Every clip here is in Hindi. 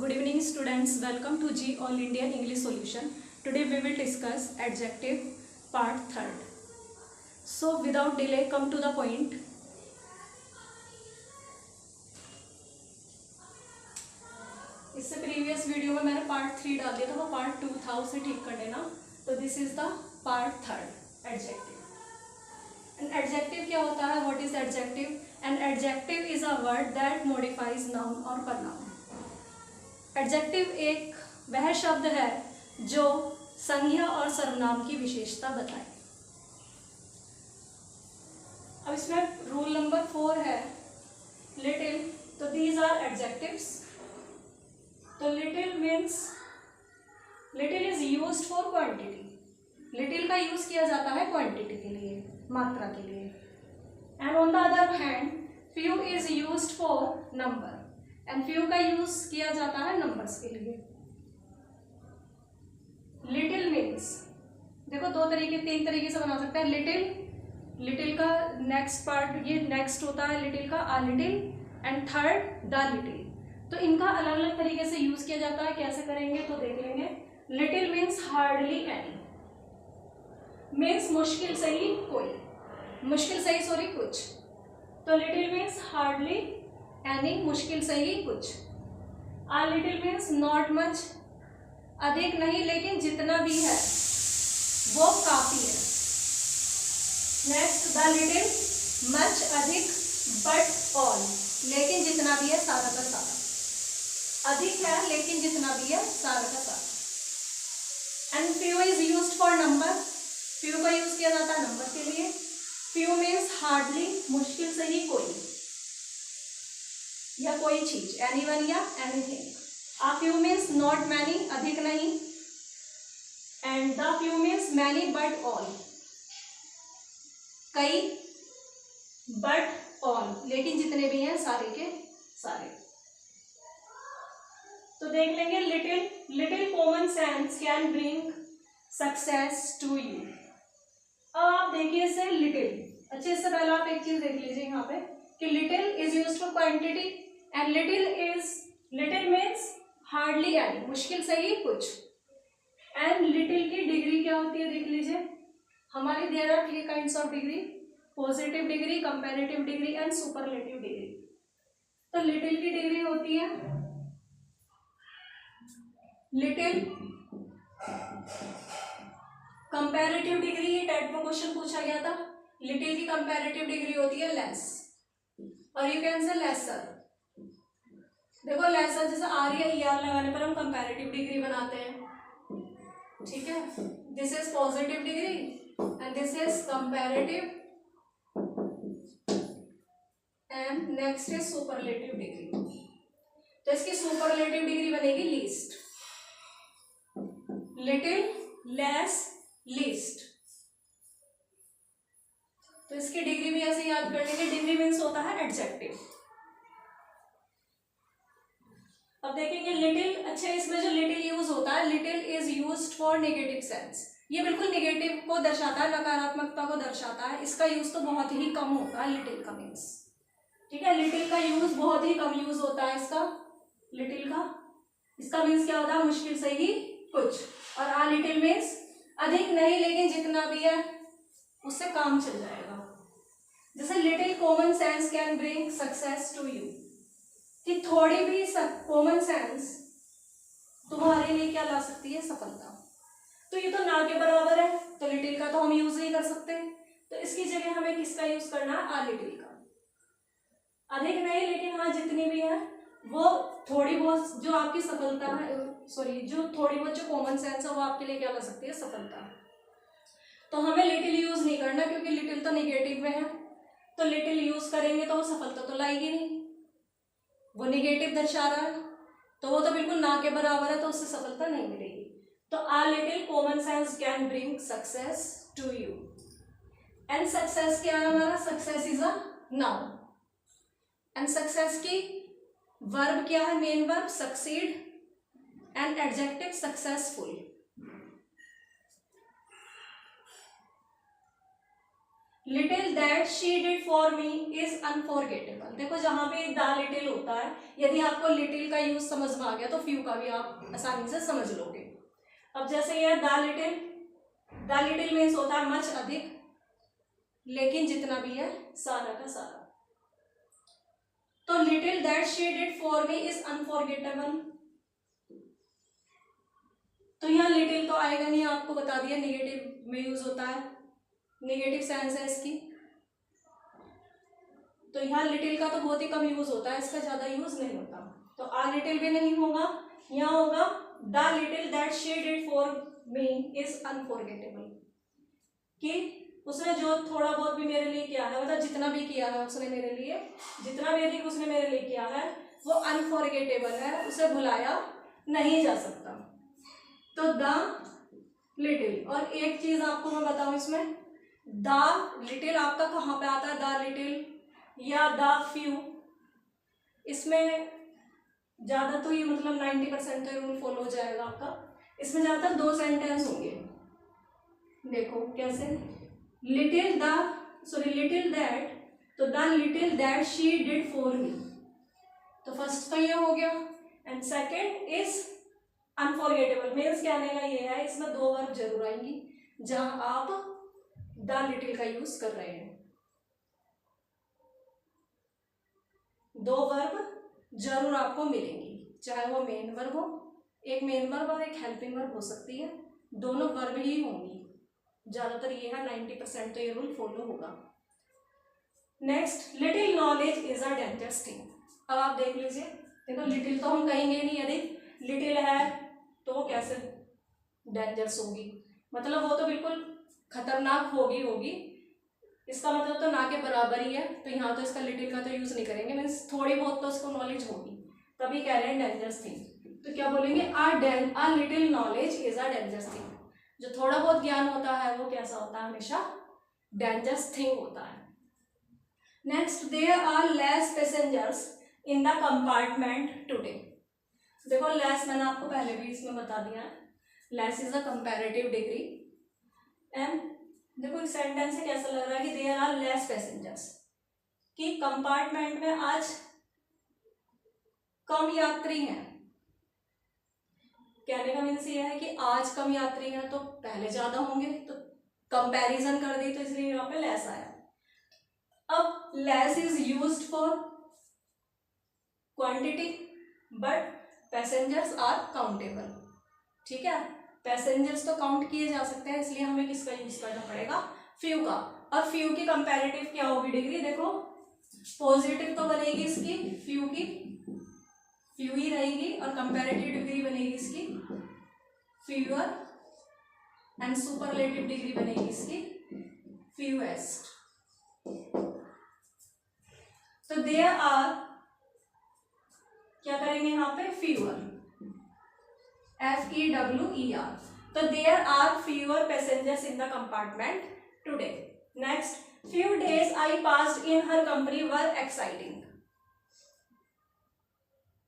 Good evening students, welcome to G All India English Solution. Today we will discuss adjective part 3rd. So without delay come to the point. इससे प्रीवियस वीडियो में मैंने पार्ट 3 डाल दिया था, वो पार्ट 2 था, उसे ठीक कर लेना. तो this is the part 3rd adjective. And adjective क्या होता है? What is adjective? And adjective is a word that modifies noun और प्रोनाउन. एडजेक्टिव एक वह शब्द है जो संज्ञा और सर्वनाम की विशेषता बताए. अब इसमें रूल नंबर 4 है लिटिल. तो दीज आर एडजेक्टिव्स. तो little means little is used for quantity. Little का यूज किया जाता है क्वांटिटी के लिए, मात्रा के लिए. And on the other hand few is used for number. And few का यूज किया जाता है नंबर्स के लिए. लिटिल मीन्स देखो तीन तरीके से बना सकते हैं. लिटिल का नेक्स्ट पार्ट, ये नेक्स्ट होता है लिटिल का, आ little, and third the little. तो इनका अलग अलग तरीके से यूज किया जाता है. कैसे करेंगे तो देख लेंगे. Little means hardly any. Means मुश्किल से ही कोई, कुछ. तो लिटिल मीन्स हार्डली एनी, मुश्किल से ही कुछ. आ लिटिल मीन्स नॉट मच, अधिक नहीं लेकिन जितना भी है वो काफी है. नेक्स्ट द लिटिल, मच अधिक, बट ऑल, लेकिन जितना भी है सारा का सारा. अधिक है लेकिन जितना भी है सारा का सारा. And few is used for number. Few का यूज किया जाता है नंबर के लिए. फ्यू मीन्स हार्डली, मुश्किल से ही कोई या कोई चीज, एनीवन या anything. Uh few means not many, अधिक नहीं. And the few means many but all, कई, बट ऑल, लेकिन जितने भी हैं सारे के सारे. तो देख लेंगे little common sense can bring success to you. अब आप देखिए इसे लिटिल. अच्छा, इससे पहले आप एक चीज देख लीजिए यहाँ पे कि little is used for quantity and little means hardly any, मुश्किल से ही कुछ. एंड लिटिल की डिग्री क्या होती है देख लीजिए. हमारी there are 3 kinds of degree: positive degree, comparative degree and superlative degree. तो लिटिल की डिग्री होती है लिटिल. कंपैरेटिव डिग्री, ये टेट में क्वेश्चन पूछा गया था. लिटिल की कंपैरेटिव डिग्री होती है लेस, और यू कैन से लेसर. देखो लेसर जैसे आर या ई आर लगाने पर हम कंपैरेटिव डिग्री बनाते हैं, ठीक है. This is positive degree and this is comparative, and next is superlative degree. तो इसकी सुपरलेटिव डिग्री बनेगी लीस्ट. Little, less, least. तो इसकी डिग्री भी ऐसे याद कर लेंगे. डिग्री मीन्स होता है एडजेक्टिव. अब देखेंगे लिटिल. अच्छा, इसमें जो लिटिल यूज होता है, little is used for negative sense. ये बिल्कुल नेगेटिव को दर्शाता है, नकारात्मकता को दर्शाता है. इसका यूज तो बहुत ही कम होता है लिटिल का मीन्स, ठीक है. लिटिल का यूज बहुत ही कम यूज होता है इसका, लिटिल का. इसका मीन्स क्या होता है? मुश्किल से ही कुछ. और आ लिटिल मीन्स अधिक नहीं लेकिन जितना भी है उससे काम चल जाएगा. जैसे little common sense can bring success to you, कि थोड़ी भी कॉमन सेंस तुम्हारे लिए क्या ला सकती है? सफलता. तो ये तो ना के बराबर है, तो लिटिल का तो हम यूज नहीं कर सकते. तो इसकी जगह हमें किसका यूज करना है? आ लिटिल का. अधिक नहीं लेकिन हाँ जितनी भी है वो थोड़ी बहुत जो आपकी सफलता है, जो थोड़ी बहुत जो कॉमन सेंस है वो आपके लिए क्या ला सकती है? सफलता. तो हमें लिटिल यूज नहीं करना क्योंकि लिटिल तो निगेटिव में है. तो लिटिल यूज करेंगे तो वो सफलता तो लाएगी नहीं, वो निगेटिव दर्शा रहा है, तो वो तो बिल्कुल ना के बराबर है, तो उससे सफलता नहीं मिलेगी. तो a little common sense can bring success to you. And success क्या है हमारा? Success is a noun. And success की वर्ब क्या है? Main verb succeed, and adjective successful. Little that she did for me is unforgettable. देखो जहां पे द लिटिल होता है, यदि आपको लिटिल का यूज समझ में आ गया तो फ्यू का भी आप आसानी से समझ लोगे। अब जैसे ये द लिटिल मीन्स होता है मच, अधिक, लेकिन जितना भी है सारा का सारा। तो little that she did for me is unforgettable, तो यहाँ लिटिल तो आएगा नहीं, आपको बता दिया नेगेटिव में यूज होता है, नेगेटिव सेंस है इसकी। तो यहाँ लिटिल का तो बहुत ही कम यूज होता है, इसका ज्यादा यूज नहीं होता। तो आ लिटिल भी नहीं होगा, यहाँ होगा the little that she did for me is unforgettable, कि उसने जो थोड़ा बहुत भी मेरे लिए किया है, मतलब जितना भी किया है उसने मेरे लिए, जितना भी अधिक उसने मेरे लिए किया है वो अनफॉरगेटेबल है, उसे भुलाया नहीं जा सकता। तो द लिटिल। और एक चीज आपको मैं बताऊं इसमें, द लिटिल आपका कहाँ पे आता है, द लिटिल या द फ्यू, इसमें ज्यादा तो ये मतलब 90% तो रूल फॉलो हो जाएगा आपका। इसमें ज्यादातर दो सेंटेंस होंगे, देखो कैसे, लिटिल दैट, तो the little that she did for मी, तो फर्स्ट का ये हो गया। And second is unforgettable, means कहने का ये है इसमें दो वर्ब जरूर आएंगी जहां आप द लिटिल का यूज कर रहे हैं। दो वर्ब जरूर आपको मिलेंगी, चाहे वो मेन वर्ब हो, एक मेन वर्ब और एक हेल्पिंग वर्ब हो सकती है, दोनों वर्ब ही होंगी। ज्यादातर ये है 90% तो ये रूल फॉलो होगा। Next, little knowledge is a dangerous thing. अब आप देख लीजिए, देखो लिटिल तो हम कहेंगे नहीं, यदि लिटिल है तो वो कैसे डेंजरस होगी, मतलब वो तो बिल्कुल खतरनाक होगी, इसका मतलब तो ना के बराबर ही है। तो यहाँ तो इसका लिटिल का तो यूज नहीं करेंगे, मीन्स थोड़ी बहुत तो उसको नॉलेज होगी, तभी कह रहे हैं डेंजरस थिंग। तो क्या बोलेंगे, a little knowledge is a dangerous thing. जो थोड़ा बहुत ज्ञान होता है वो कैसा होता है, हमेशा डेंजरस थिंग होता है। Next, there are less passengers in the compartment today. देखो लेस मैंने आपको पहले भी इसमें बता दिया है, less is a comparative degree. And देखो इस सेंटेंस से कैसा लग रहा है कि देयर आर लेस पैसेंजर्स, कि कंपार्टमेंट में आज कम यात्री हैं। कहने का मीन्स ये है कि आज कम यात्री हैं तो पहले ज्यादा होंगे, तो कंपैरिजन कर दी तो इसलिए यहाँ पे लेस आया। अब less is used for quantity but passengers are countable, ठीक है, पैसेंजर्स तो काउंट किए जा सकते हैं, इसलिए हमें किसका यूज करना पड़ेगा, फ्यू का। और फ्यू की कंपैरेटिव क्या होगी डिग्री, देखो पॉजिटिव तो बनेगी इसकी, फ्यू की फ्यू ही रहेगी, और कंपैरेटिव डिग्री बनेगी इसकी फ्यूअर, एंड सुपरलेटिव डिग्री बनेगी इसकी फ्यूएस्ट। तो देयर आर, क्या करेंगे यहाँ पे, फ्यूअर, FEWER। तो there are fewer passengers in the compartment today. Next, few days I passed in her company were exciting.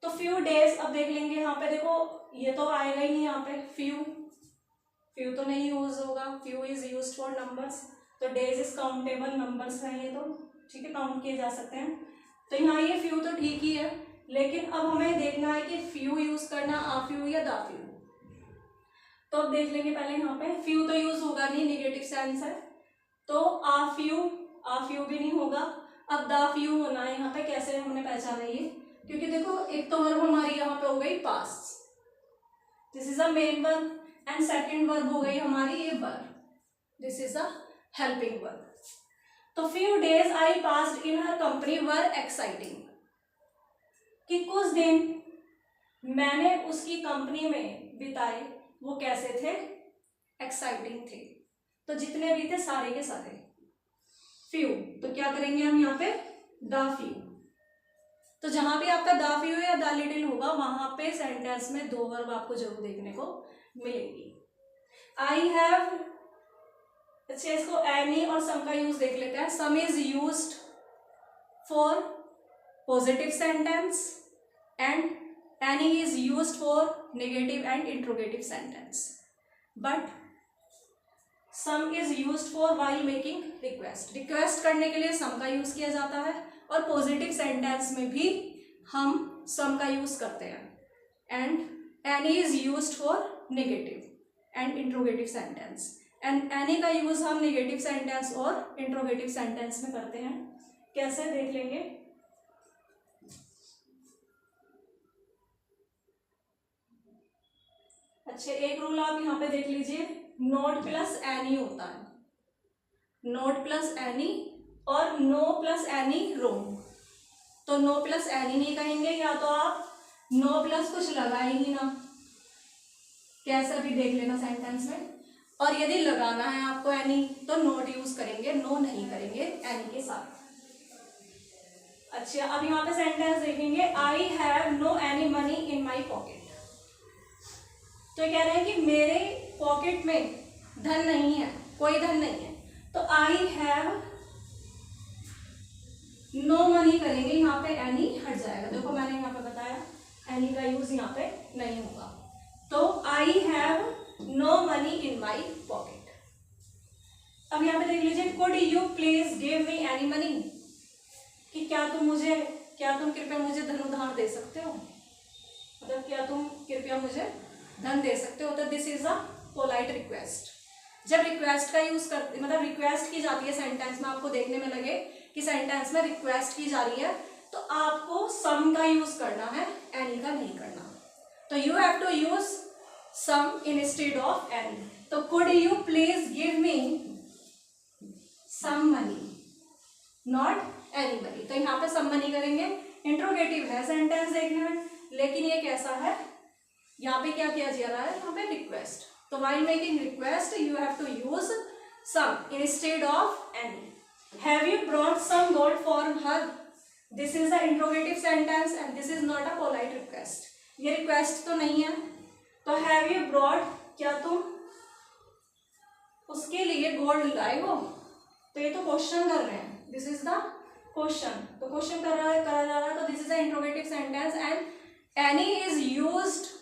तो फ्यू डेज, अब देख लेंगे यहाँ पे, देखो ये तो आएगा ही नहीं यहाँ पे, फ्यू तो नहीं यूज होगा, few is used for numbers, तो डेज इज काउंटेबल नंबर्स हैं ये तो, ठीक है, काउंट किए जा सकते हैं। तो यहाँ ये फ्यू तो ठीक ही है, लेकिन अब हमें देखना है कि फ्यू यूज करना आ फ्यू या द फ्यू। तो अब देख लेंगे पहले, यहाँ पे फ्यू तो यूज होगा नहीं, नेगेटिव सेंस है, तो आ फ्यू भी नहीं होगा। अब द फ्यू होना है यहाँ पे, कैसे हमने पहचाना ये, क्योंकि देखो एक तो वर्ब हमारी यहाँ पे हो गई past, this is a main verb, and second verb हो गई हमारी ये verb, this is a helping verb. तो few days I passed in her company were exciting, कि कुछ दिन मैंने उसकी कंपनी में बिताए वो कैसे थे, एक्साइटिंग थे। तो जितने भी थे सारे के सारे फ्यू, तो क्या करेंगे हम यहाँ पे, द फ्यू। तो जहां भी आपका द फ्यू या द लिटिल होगा वहां पे सेंटेंस में दो वर्ब आपको जरूर देखने को मिलेंगी। आई हैव, अच्छा इसको एनी और सम का यूज देख लेते हैं। सम is used for positive sentence and any is used for negative and interrogative sentence, but some is used for while making request, request करने के लिए सम का यूज किया जाता है, और पॉजिटिव सेंटेंस में भी हम सम का यूज करते हैं। And any is used for negative and interrogative sentence, and any का यूज हम नेगेटिव सेंटेंस और इंट्रोगेटिव सेंटेंस में करते हैं। कैसे देख लेंगे। अच्छा, एक रूल आप यहाँ पे देख लीजिए, नॉट प्लस एनी होता है, नॉट प्लस एनी और नो प्लस एनी रोंग। तो नो प्लस एनी नहीं कहेंगे, या तो आप नो प्लस कुछ लगाएंगी ना, कैसे भी देख लेना सेंटेंस में। और यदि लगाना है आपको एनी तो नॉट यूज करेंगे, नो नहीं करेंगे एनी के साथ। अच्छा, अब यहाँ पे सेंटेंस देखेंगे, I have no any money in my pocket. तो कह रहे हैं कि मेरे पॉकेट में धन नहीं है, कोई धन नहीं है। तो आई हैव नो मनी करेंगे, यहाँ पे एनी हट जाएगा। देखो मैंने यहाँ पे बताया एनी का यूज यहाँ पे नहीं होगा। तो I have no money in my pocket. अब यहाँ पे देख लीजिए, could you please give me any money, कि क्या तुम कृपया मुझे धन उधार दे सकते हो, मतलब क्या तुम कृपया मुझे धन दे सकते हो। तो this is a polite request. जब रिक्वेस्ट का यूज करते, मतलब रिक्वेस्ट की जाती है सेंटेंस में, आपको देखने में लगे कि सेंटेंस में रिक्वेस्ट की जा रही है, तो आपको सम का यूज करना है, एनी का नहीं करना। तो you have to use some instead of any. तो could you please give me some money, not any money. तो यहाँ पे सम मनी करेंगे। इंट्रोगेटिव है सेंटेंस देखने में, लेकिन ये कैसा है, यहाँ पे क्या किया जा रहा है, यहाँ पे रिक्वेस्ट। तो while making request you have to use some instead of any. Have you brought some gold for her? This is the interrogative sentence and this is not a polite request. ये request तो नहीं है। तो have you brought, क्या तुम उसके लिए गोल्ड लाए हो। तो ये तो क्वेश्चन कर रहे हैं, दिस इज द क्वेश्चन। तो क्वेश्चन करा जा रहा है, तो this is the interrogative sentence and any is used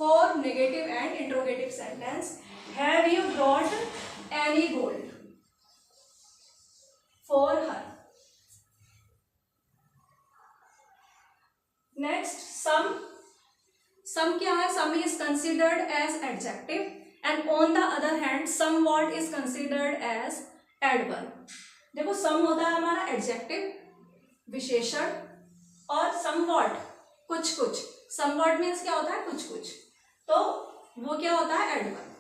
for negative and interrogative sentence. Have you brought any gold for her? Next, some क्या है, some is considered as adjective and on the other hand somewhat is considered as adverb. देखो some होता है हमारा adjective विशेषण, और somewhat कुछ कुछ, somewhat means क्या होता है, कुछ कुछ, तो वो क्या होता है, एडवर्ब।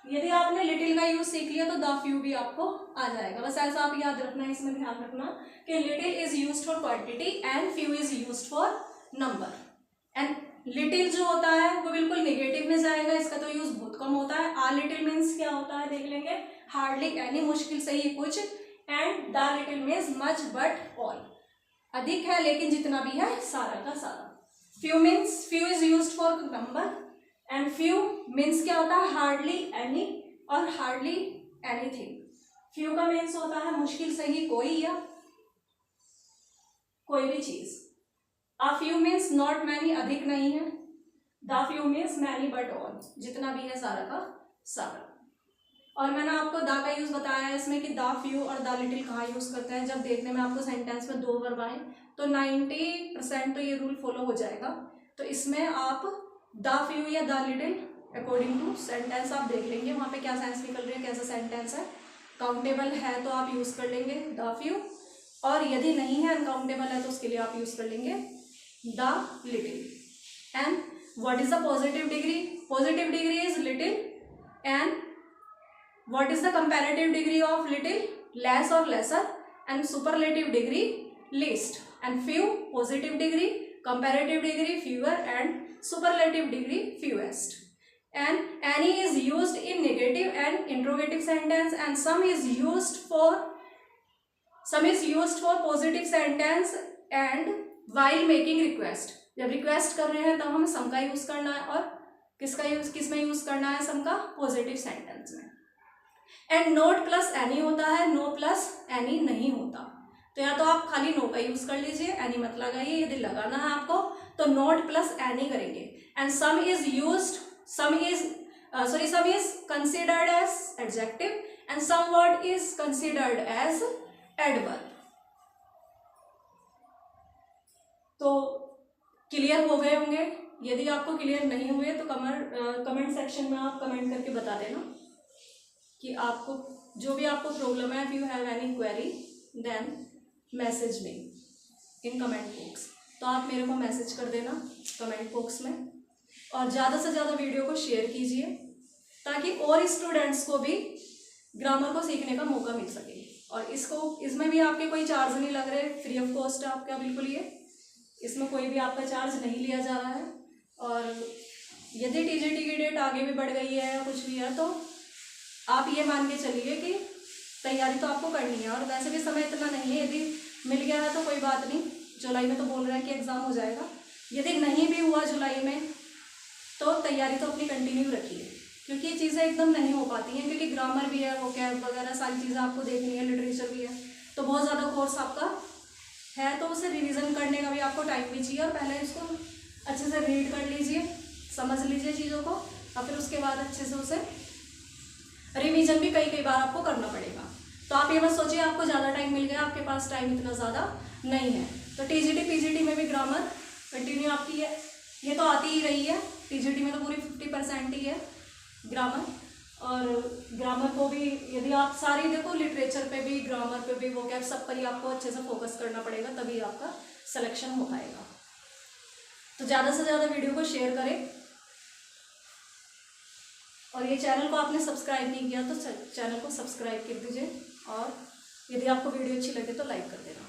यदि आपने लिटिल का यूज सीख लिया तो द फ्यू भी आपको आ जाएगा। बस ऐसा आप याद रखना, इसमें ध्यान रखना कि little is used for quantity and few is used for number. And little जो होता है वो बिल्कुल नेगेटिव में जाएगा, इसका तो यूज बहुत कम होता है। आ लिटिल मीन्स क्या होता है देख लेंगे, हार्डली एनी, मुश्किल से ही कुछ। And the little means much but all, अधिक है लेकिन जितना भी है सारा का सारा। Few means, few is used for number and few means क्या होता है, हार्डली एनी और हार्डली एनीथिंग। फ्यू का मीन्स होता है मुश्किल से ही कोई या कोई भी चीज। A few means not many, अधिक नहीं है। The few means many but all, जितना भी है सारा का सारा। और मैंने आपको द का यूज बताया है इसमें कि द फ्यू और द लिटिल कहाँ यूज करते हैं। जब देखने में आपको सेंटेंस में दो वर्ब आए तो 90% तो ये रूल फॉलो हो जाएगा। तो इसमें आप द फ्यू या the little according to sentence आप देख लेंगे, वहाँ पे क्या सेंस निकल रही है, कैसा सेंटेंस है। काउंटेबल है तो आप यूज कर लेंगे द फ्यू, और यदि नहीं है, अनकाउंटेबल है, तो उसके लिए आप यूज कर लेंगे the little. And what is the positive degree, positive degree is little and what is the comparative degree of little, less or lesser, and superlative degree least, and few, positive degree, comparative degree fewer, and superlative degree fewest. And any is used in negative and interrogative sentence, and some is used for positive sentence and while making request. जब request कर रहे हैं तब हमें some का यूज करना है, और किसमें यूज करना है, some का positive sentence में। एंड नोट प्लस एनी होता है, नो प्लस एनी नहीं होता। तो या तो आप खाली नो का यूज कर लीजिए, एनी मत लगाइए। यदि लगाना है आपको तो नॉट प्लस एन ही करेंगे। And some is used, some is considered as adjective and some word is considered as adverb. तो क्लियर हो गए होंगे। यदि आपको क्लियर नहीं हुए तो कमेंट सेक्शन में आप कमेंट करके बता देना कि आपको जो भी आपको प्रॉब्लम है। If you have any query then message me in comment box. तो आप मेरे को मैसेज कर देना कमेंट बॉक्स में, और ज़्यादा से ज़्यादा वीडियो को शेयर कीजिए ताकि और स्टूडेंट्स को भी ग्रामर को सीखने का मौका मिल सके। और इसमें भी आपके कोई चार्ज नहीं लग रहे, फ्री ऑफ कॉस्ट है आपका बिल्कुल ये, इसमें कोई भी आपका चार्ज नहीं लिया जा रहा है। और यदि टीजीटी की डेट आगे भी बढ़ गई है या कुछ भी है तो आप ये मान के चलिए कि तैयारी तो आपको करनी है। और वैसे भी समय इतना नहीं है, यदि मिल गया है तो कोई बात नहीं, जुलाई में तो बोल रहे हैं कि एग्ज़ाम हो जाएगा। यदि नहीं भी हुआ जुलाई में तो तैयारी तो अपनी कंटिन्यू रखिए, क्योंकि ये चीज़ें एकदम नहीं हो पाती हैं, क्योंकि ग्रामर भी है, वोकैब वगैरह सारी चीज़ें आपको देखनी है, लिटरेचर भी है, तो बहुत ज़्यादा कोर्स आपका है। तो उसे रिवीजन करने का भी आपको टाइम भी चाहिए, और पहले इसको अच्छे से रीड कर लीजिए, समझ लीजिए चीज़ों को, और फिर उसके बाद अच्छे से उसे रिवीजन भी कई बार आपको करना पड़ेगा। तो आप ये मत सोचिए आपको ज़्यादा टाइम मिल गया, आपके पास टाइम इतना ज़्यादा नहीं है। तो टीजीटी पीजीटी में भी ग्रामर कंटिन्यू आपकी है, ये तो आती ही रही है। टीजीटी में तो पूरी 50% ही है ग्रामर। और ग्रामर को भी यदि आप सारी देखो, लिटरेचर पे भी, ग्रामर पे भी, वोकैब सब पर ही आपको अच्छे से फोकस करना पड़ेगा, तभी आपका सिलेक्शन हो पाएगा। तो ज़्यादा से ज़्यादा वीडियो को शेयर करें, और ये चैनल को आपने सब्सक्राइब नहीं किया तो चैनल को सब्सक्राइब कर दीजिए, और यदि आपको वीडियो अच्छी लगे तो लाइक कर देना।